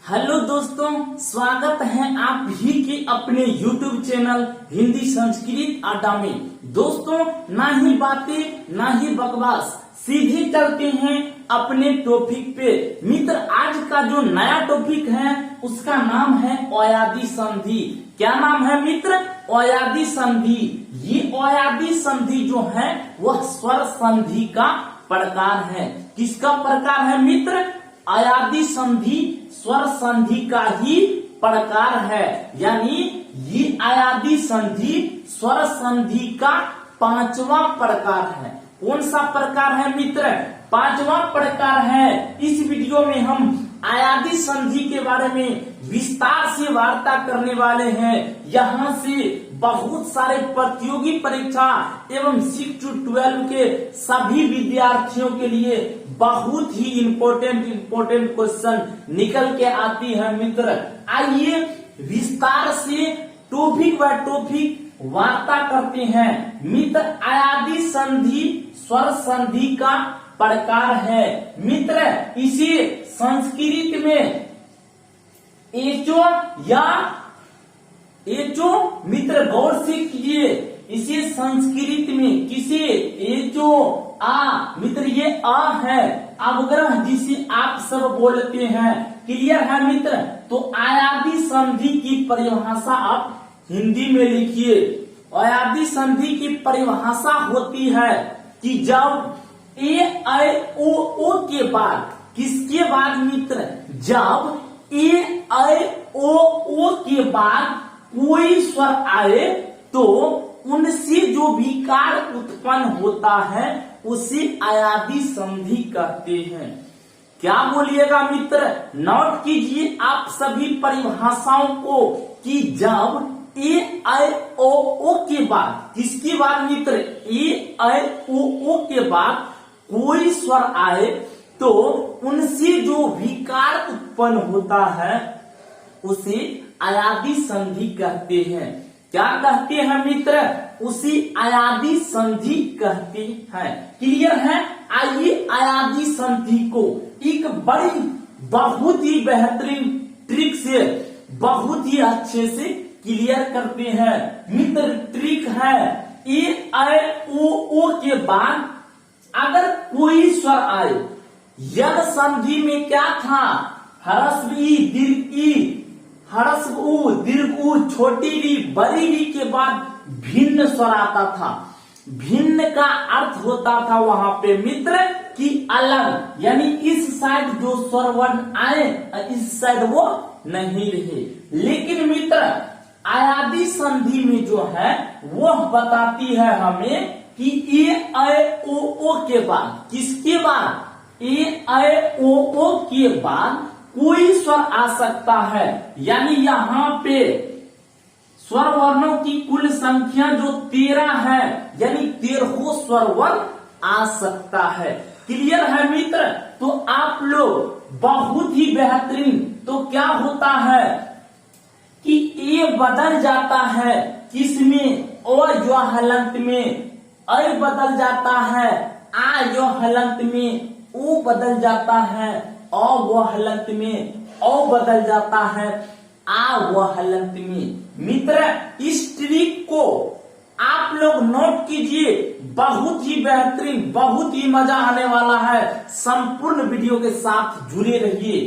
Hello दोस्तों, स्वागत है आप भी के अपने YouTube चैनल हिंदी संस्कृत अड्डा में। दोस्तों, ना ही बातें ना ही बकवास, सीधे चलते हैं अपने टॉपिक पे। मित्र, आज का जो नया टॉपिक है उसका नाम है अयादी संधि। क्या नाम है मित्र? अयादी संधि। ये अयादी संधि जो है वह स्वर संधि का प्रकार है। किसका प्रकार है मित्र? अयादी संधि स्वर संधि का ही प्रकार है। यानी ये अयादी संधि स्वर संधि का पांचवा प्रकार है। कौन सा प्रकार है मित्र? पांचवा प्रकार है। इस वीडियो में हम अयादी संधि के बारे में विस्तार से वार्ता करने वाले हैं। यहाँ से बहुत सारे प्रतियोगी परीक्षा एवं 6 to 12 के सभी विद्यार्थियों के लिए बहुत ही इम्पोर्टेंट क्वेश्चन निकल के आती है मित्र। आइए विस्तार से टॉपिक बाय टॉपिक वार्ता करते हैं। मित्र, अयादी संधि स्वर संधि का प्रकार है। मित्र, इसे संस्कृत में एचो मित्र गौर से कीजिए। इसे संस्कृत में किसे एचो आ मित्र, ये आ है अवग्रह जिसे आप सब बोलते हैं। क्लियर है मित्र? तो अयादी संधि की परिभाषा आप हिंदी में लिखिए। अयादी संधि की परिभाषा होती है कि जब ए आई ओ के बाद, किसके बाद मित्र? जब ए आई ओ के बाद कोई स्वर आए तो उनसे जो विकार उत्पन्न होता है उसे अयादी संधि कहते हैं। क्या बोलिएगा मित्र? नोट कीजिए आप सभी परिभाषाओं को कि जब ए आई ओ के बाद, किसके बाद मित्र? ए आई ओ के बाद कोई स्वर आए तो उनसे जो विकार उत्पन्न होता है उसे अयादी संधि कहते हैं। क्या कहते हैं मित्र? उसी अयादी संधि कहते हैं। क्लियर है? आइए अयादी संधि को एक बड़ी बहुत ही बेहतरीन ट्रिक से बहुत ही अच्छे से क्लियर करते हैं। मित्र, ट्रिक है ए आई ओ के बाद अगर कोई स्वर आए, यद संधि में क्या था? ह्रस्व ई, दीर्घ ई, ह्रस्व उ, दीर्घ उ, छोटी री, बड़ी री के बाद भिन्न स्वर आता था। भिन्न का अर्थ होता था वहां पे मित्र कि अलग, यानी इस साइड जो स्वर वर्ण आए इस साइड वो नहीं रहे। लेकिन मित्र, अयादी संधि में जो है वह बताती है हमें कि ए आई ओ के बाद, किसके बाद? ए आई ओ के बाद कोई स्वर आ सकता है। यानी यहाँ पे स्वर वर्णों की कुल संख्या जो 13 है, यानी 13 स्वर वर्ण आ सकता है। क्लियर है मित्र? तो आप लोग बहुत ही बेहतरीन। तो क्या होता है कि ए बदल जाता है किसमें? ओ जो हलंत में ऐ बदल जाता है, आ जो हलंत में ओ बदल जाता है, ओ वो हलंत में ओ बदल जाता है, आ वो हलंत में। मित्र, इस ट्रिक को आप लोग नोट कीजिए। बहुत ही बेहतरीन, बहुत ही मजा आने वाला है। संपूर्ण वीडियो के साथ जुड़े रहिए।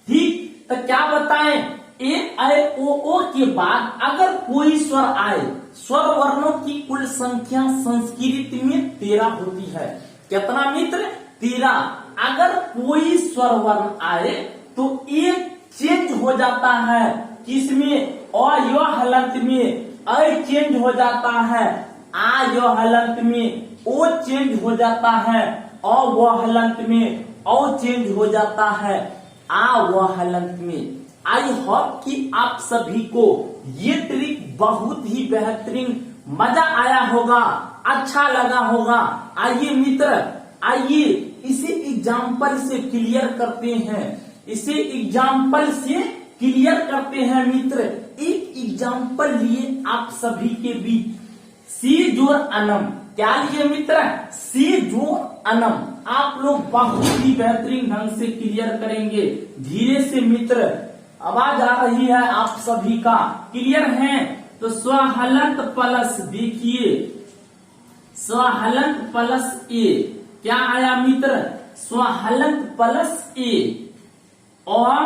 ठीक, तो क्या बताएं? ए आई ओ के बाद अगर कोई स्वर आए, स्वर वर्णों की कुल संख्या संस्कृत में 13 होती है। कितना मित्र? 13। अगर कोई स्वर वर्ण आए तो एक चेंज हो जाता है किसमें? अ यो हलंत में ऐ चेंज हो जाता है, आ यो हलंत में ओ चेंज हो जाता है, अ वो हलंत में ओ चेंज हो जाता है, आ वो हलंत में। आई होप कि आप सभी को ये ट्रिक बहुत ही बेहतरीन मजा आया होगा, अच्छा लगा होगा। आइए मित्र, आइए इसे एग्जाम्पल से क्लियर करते हैं। इसे एग्जाम्पल से क्लियर करते हैं मित्र। एक एग्जाम्पल लिए आप सभी के बीच। सी जोर अनम। क्या लिए मित्र? सी जोर अनम। आप लोग बहुत ही बेहतरीन ढंग से क्लियर करेंगे। धीरे से मित्र आवाज आ रही है आप सभी का, क्लियर है? तो स्वहलंत प्लस, देखिए स्वहलंत प्लस ए क्या आया मित्र? स्वहलंत प्लस ए और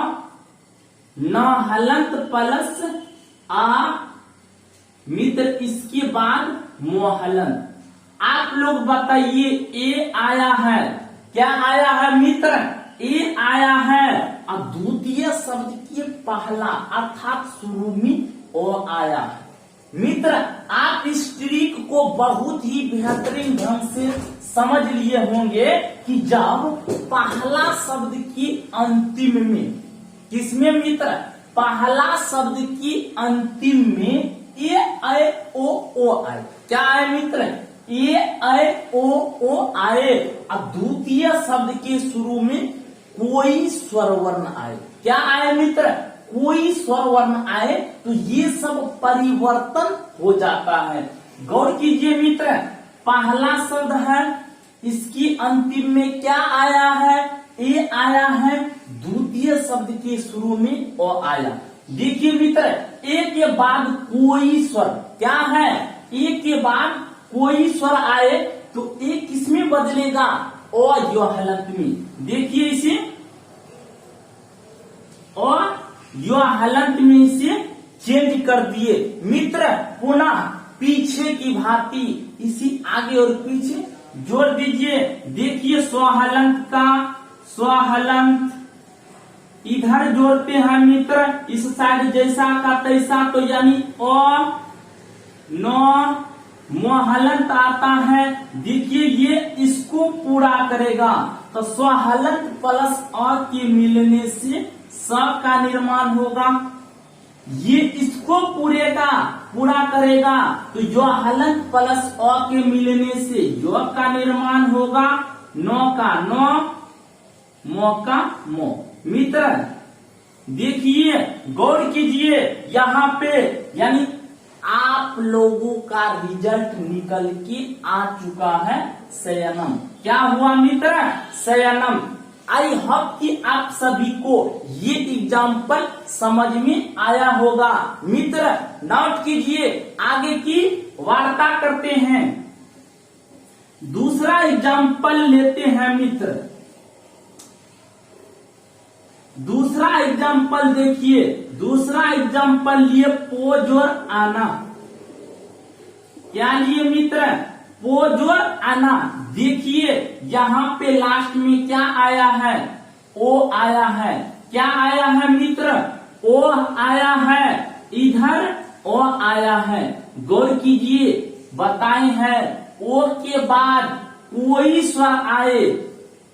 न हलंत प्लस आ मित्र, इसके बाद मोहलंत। आप लोग बताइए, ए आया है, क्या आया है मित्र? ए आया है, और द्वितीय शब्द के पहला अर्थात शुरू में ओ आया है। मित्र आप इस ट्रिक को बहुत ही बेहतरीन ढंग से समझ लिए होंगे कि जब पहला शब्द की अंतिम में, किसमें मित्र? पहला शब्द की अंतिम में ए आए ओ आए, क्या आए मित्र? ए आए ओ आए, अब द्वितीय शब्द के शुरू में कोई स्वर वर्ण आए, क्या आए मित्र? कोई स्वर वर्ण आए, तो ये सब परिवर्तन हो जाता है। गौर कीजिए मित्र, पहला शब्द है, इसकी अंतिम में क्या आया है? ए आया है, द्वितीय शब्द के शुरू में ओ आया। देखिए मित्र, ए के बाद कोई स्वर क्या है? ए के बाद कोई स्वर आए तो ए किसमें बदलेगा? ओ यो हलंत में। देखिए इसे, और यो हलंत में इसे चेंज कर दिए मित्र। पुनः पीछे की भांति इसी आगे और पीछे जोड़ दीजिए। देखिए स्वहलंत का स्वहलंत इधर जोड़ते हैं मित्र, इस साइड जैसा का तैसा, तो यानी अ न मोहलंत आता है। देखिए ये इसको पूरा करेगा, तो स्वहलंत प्लस अ के मिलने से स का निर्माण होगा। ये इसको पूरा करेगा, तो यो हलंत प्लस अ के मिलने से यो का निर्माण होगा। नौ का नौ, मो का मो। मित्र देखिए, गौर कीजिए, यहाँ पे यानी आप लोगों का रिजल्ट निकल के आ चुका है शयनम। क्या हुआ मित्र? शयनम। आई होप कि आप सभी को ये एग्जाम्पल समझ में आया होगा। मित्र नोट कीजिए, आगे की वार्ता करते हैं। दूसरा एग्जाम्पल लेते हैं मित्र। दूसरा एग्जाम्पल देखिए, दूसरा एग्जाम्पल लिए पोजोर आना। क्या लिए मित्र? पोजोर आना। देखिए यहाँ पे लास्ट में क्या आया है? ओ आया है। क्या आया है मित्र? ओ आया है, इधर ओ आया है। गौर कीजिए, बताए हैं ओ के बाद कोई स्वर आए,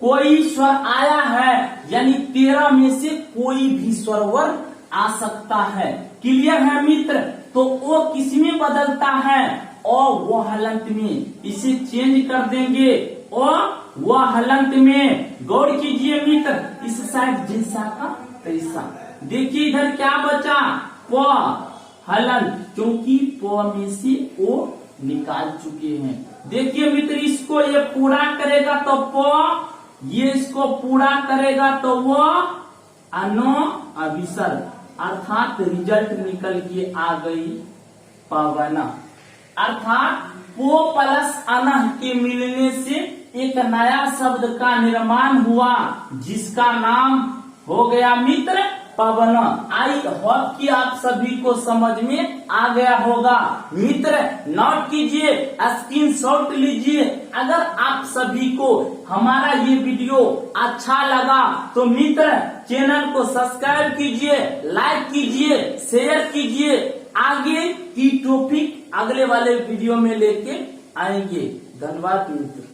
कोई स्वर आया है, यानी 13 में से कोई भी स्वर वर्ण आ सकता है। क्लियर है मित्र? तो ओ किस में बदलता है? ओ वो हलंत में। इसे चेंज कर देंगे, ओ वो हलंत में। गौर कीजिए मित्र, इस साइड जैसा का तैसा। देखिए इधर क्या बचा? प हलंत, क्योंकि प में से ओ निकाल चुके हैं। देखिए मित्र, इसको ये पूरा करेगा तो प, ये इसको पूरा करेगा तो वो अनो अविसर्ग, अर्थात रिजल्ट निकल के आ गई पवन। अर्थात पो प्लस अनह के मिलने से एक नया शब्द का निर्माण हुआ, जिसका नाम हो गया मित्र पवन। आई होप कि आप सभी को समझ में आ गया होगा। मित्र नोट कीजिए, स्क्रीनशॉट लीजिए। अगर आप सभी को हमारा ये वीडियो अच्छा लगा तो मित्र चैनल को सब्सक्राइब कीजिए, लाइक कीजिए, शेयर कीजिए। आगे की टॉपिक अगले वाले वीडियो में लेके आएंगे। धन्यवाद मित्र।